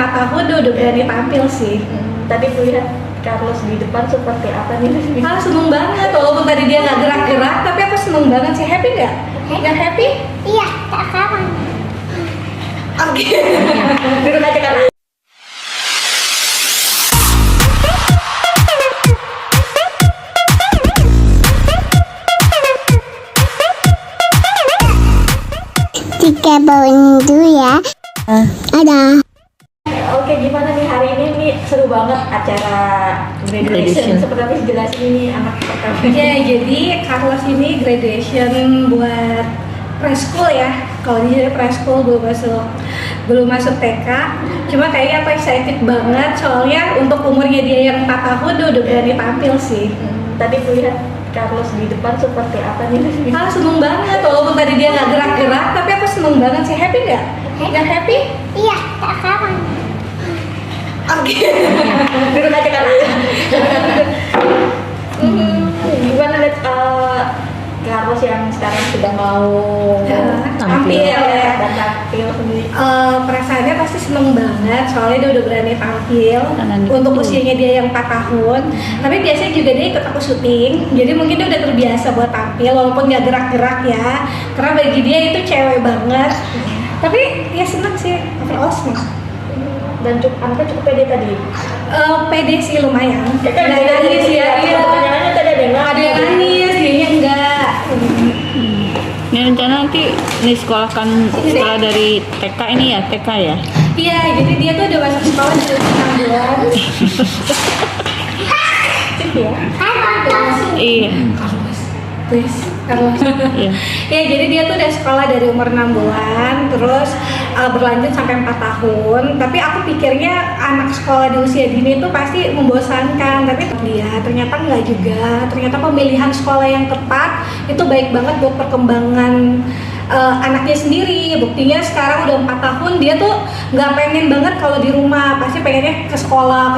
4 tahun dia udah berani tampil sih. Tadi kulihat Carlos di depan seperti apa nih? Seneng banget, walaupun tadi dia nggak gerak-gerak, tapi aku seneng banget sih. Happy nggak? Nggak happy? Iya, tak kawan. Oke. Duduk aja kan. Tiga bawang dulu ya. Ada. Oke, gimana nih hari ini nih, seru banget acara graduation. Seperti apa sih jelasin ini anak pertama? Ya, jadi Carlos ini graduation buat preschool ya. Kalau di sini preschool belum masuk TK. Cuma kayaknya aku excited banget soalnya untuk umurnya dia yang 4 tahun dia udah berani tampil sih. Tadi kulihat Carlos di depan seperti apa nih? Seneng banget, walaupun tadi dia nggak gerak-gerak, tapi aku seneng banget sih. Happy nggak? Nggak happy? Iya, tak kawan. Oke. Duduk aja kan. Gimana lihat Carlos yang sekarang sudah mau tampil ya. dan tampil sendiri? Perasaannya pasti seneng banget soalnya dia udah berani tampil untuk usianya dia yang 4 tahun. Tapi biasanya juga dia ikut aku syuting, jadi mungkin dia udah terbiasa buat tampil walaupun nggak gerak-gerak ya, karena bagi dia itu cewek banget. Tapi ya seneng sih, overall seneng. Dan anaknya cukup pede tadi. Pede sih lumayan. Nggak nangis ya? Pertanyaannya tadi ada yang Ada yang nangis, dianya enggak. Ini rencana nanti disekolahkan sekolah dari TK ini ya, TK ya? Iya, jadi dia tuh udah masuk sekolah dari 6 bulan. Cip ya? Iya. Please, Carlos. Iya. Ya, jadi dia tuh udah sekolah dari umur 6 bulan, terus berlanjut sampai 4 tahun. Tapi aku pikirnya anak sekolah di usia dini tuh pasti membosankan, tapi dia ternyata enggak juga. Ternyata pemilihan sekolah yang tepat itu baik banget buat perkembangan anaknya sendiri. Buktinya sekarang udah 4 tahun dia tuh nggak pengen banget kalau di rumah, pasti pengennya ke sekolah.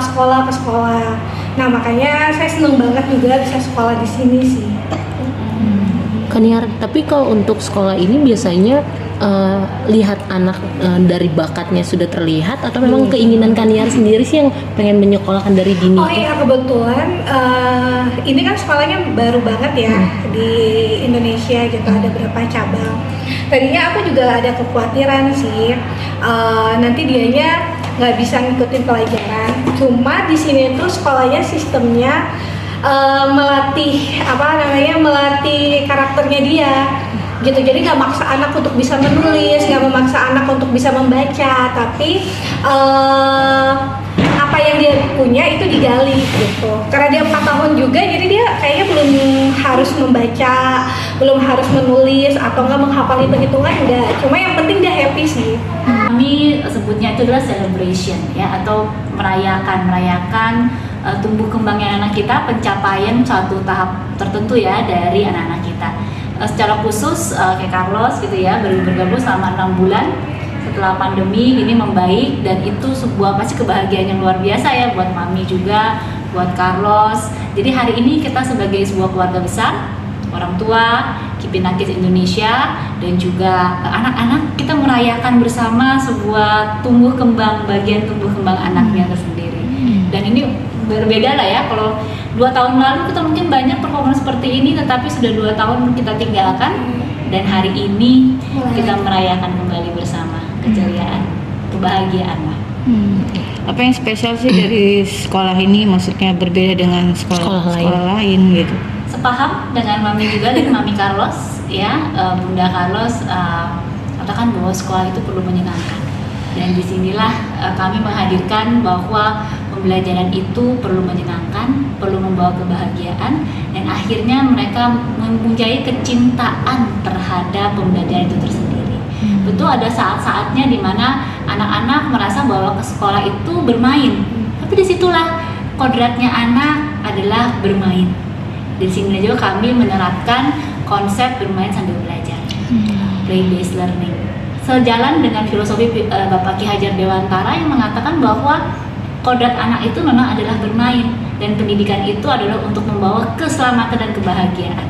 Nah, makanya saya seneng banget juga bisa sekolah di sini sih. Kaniar, tapi kalau untuk sekolah ini biasanya lihat anak dari bakatnya sudah terlihat atau memang keinginan Kaniar sendiri sih yang pengen menyekolahkan dari dini? Oh iya, kebetulan ini kan sekolahnya baru banget ya di Indonesia gitu, ada berapa cabang. Tadinya aku juga ada kekhawatiran sih nanti dianya nggak bisa ngikutin pelajaran. Cuma di sini tuh sekolahnya sistemnya melatih karakternya dia gitu, jadi nggak maksa anak untuk bisa menulis, nggak memaksa anak untuk bisa membaca, tapi apa yang dia punya itu digali gitu. Karena dia 4 tahun juga, jadi dia kayaknya belum harus membaca, belum harus menulis atau nggak menghafal hitung-hitungan, enggak. Cuma yang penting dia happy sih. Kami sebutnya itu adalah celebration ya, atau merayakan tumbuh kembangnya anak kita, pencapaian suatu tahap tertentu ya dari anak-anak kita. Secara khusus kayak Carlos gitu ya, baru bergabung selama 6 bulan setelah pandemi ini membaik, dan itu sebuah pasti kebahagiaan yang luar biasa ya buat Mami juga, buat Carlos. Jadi hari ini kita sebagai sebuah keluarga besar, orang tua, Kipinakis Indonesia, dan juga anak-anak, kita merayakan bersama sebuah bagian tumbuh kembang anaknya tersendiri. Dan ini berbeda lah ya, kalau 2 tahun lalu kita mungkin banyak performa seperti ini, tetapi sudah 2 tahun kita tinggalkan, dan hari ini kita merayakan kembali bersama keceriaan, kebahagiaan lah. Apa yang spesial sih dari sekolah ini, maksudnya berbeda dengan sekolah lain gitu? Sepaham dengan Mami juga, dari Mami Carlos ya, Bunda Carlos katakan bahwa sekolah itu perlu menyenangkan, dan disinilah kami menghadirkan bahwa pembelajaran itu perlu menyenangkan, perlu membawa kebahagiaan, dan akhirnya mereka mempunyai kecintaan terhadap pembelajaran itu tersendiri. Betul, ada saat-saatnya di mana anak-anak merasa bahwa ke sekolah itu bermain, tapi disitulah kodratnya anak adalah bermain. Di sini juga kami menerapkan konsep bermain sambil belajar, play based learning. Sejalan dengan filosofi Bapak Ki Hajar Dewantara yang mengatakan bahwa kodrat anak itu memang adalah bermain, dan pendidikan itu adalah untuk membawa keselamatan dan kebahagiaan.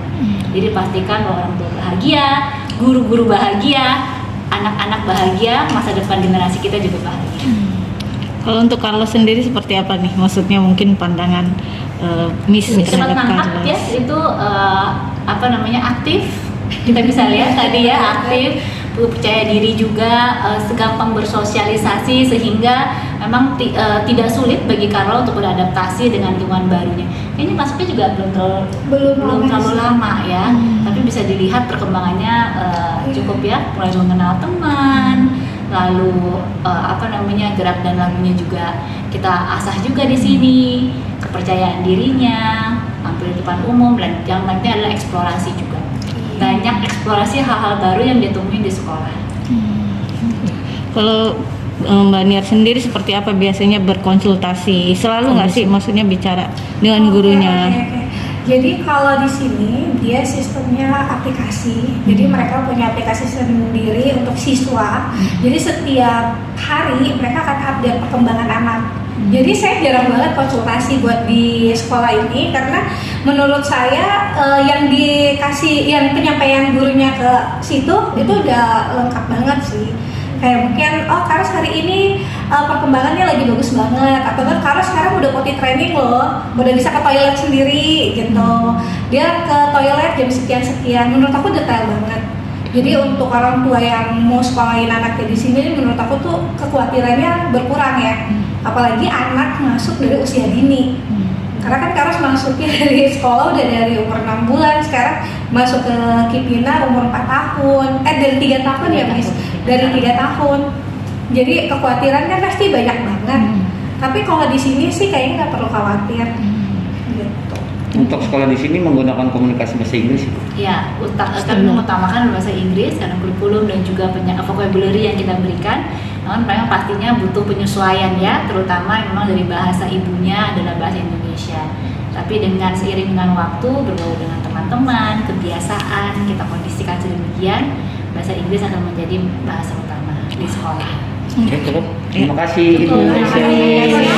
Jadi pastikan bahwa orang tua bahagia, guru-guru bahagia, anak-anak bahagia, masa depan generasi kita juga bahagia. Kalau untuk Carlos sendiri seperti apa nih? Maksudnya mungkin pandangan Miss Cepat terhadap nangkap ya, Carlos. itu apa namanya, aktif. Kita bisa lihat tadi ya, aktif, percaya diri juga, segampang bersosialisasi sehingga memang tidak sulit bagi Carlo untuk beradaptasi dengan lingkungan barunya. Ini masuknya juga belum terlalu lama ya, tapi bisa dilihat perkembangannya cukup ya, mulai mengenal teman, lalu apa namanya, gerak dan lagunya juga kita asah juga di sini, kepercayaan dirinya, tampil di depan umum, dan yang penting adalah eksplorasi juga. Banyak eksplorasi hal-hal baru yang ditemuin di sekolah. Kalau Mbak Niar sendiri seperti apa biasanya berkonsultasi? Selalu nggak sih maksudnya bicara dengan gurunya? Oke. Jadi kalau di sini dia sistemnya aplikasi. Jadi mereka punya aplikasi sendiri untuk siswa. Jadi setiap hari mereka akan update perkembangan anak. Jadi saya jarang banget konsultasi buat di sekolah ini karena menurut saya yang penyampaian gurunya ke situ itu udah lengkap banget sih. Kayak mungkin Karos hari ini perkembangannya lagi bagus banget, atau kan Karos sekarang udah potty training loh, udah bisa ke toilet sendiri gitu. Dia ke toilet jam sekian. Menurut aku detail banget. Jadi untuk orang tua yang mau sekolahin anaknya di sini, menurut aku tuh kekhawatirannya berkurang ya. Apalagi anak masuk dari usia dini. Karena kan Karos masuknya dari sekolah udah dari umur 6 bulan, sekarang masuk ke Kipina umur 4 tahun. Dari 3 tahun ya Miss? Dari 3 tahun. Jadi kekhawatiran kan pasti banyak banget. Tapi kalau di sini sih kayaknya nggak perlu khawatir. Gitu. Untuk sekolah di sini menggunakan komunikasi bahasa Inggris itu. Ya, kami mengutamakan bahasa Inggris karena kurikulum dan juga vocabulary yang kita berikan. Namun memang pastinya butuh penyesuaian ya, terutama memang dari bahasa ibunya adalah bahasa Indonesia. Tapi dengan seiring dengan waktu, bergaul dengan teman-teman, kebiasaan, kita kondisikan sedemikian, bahasa Inggris akan menjadi bahasa utama di sekolah. Oke, cukup. Terima kasih Ibu. Terima kasih.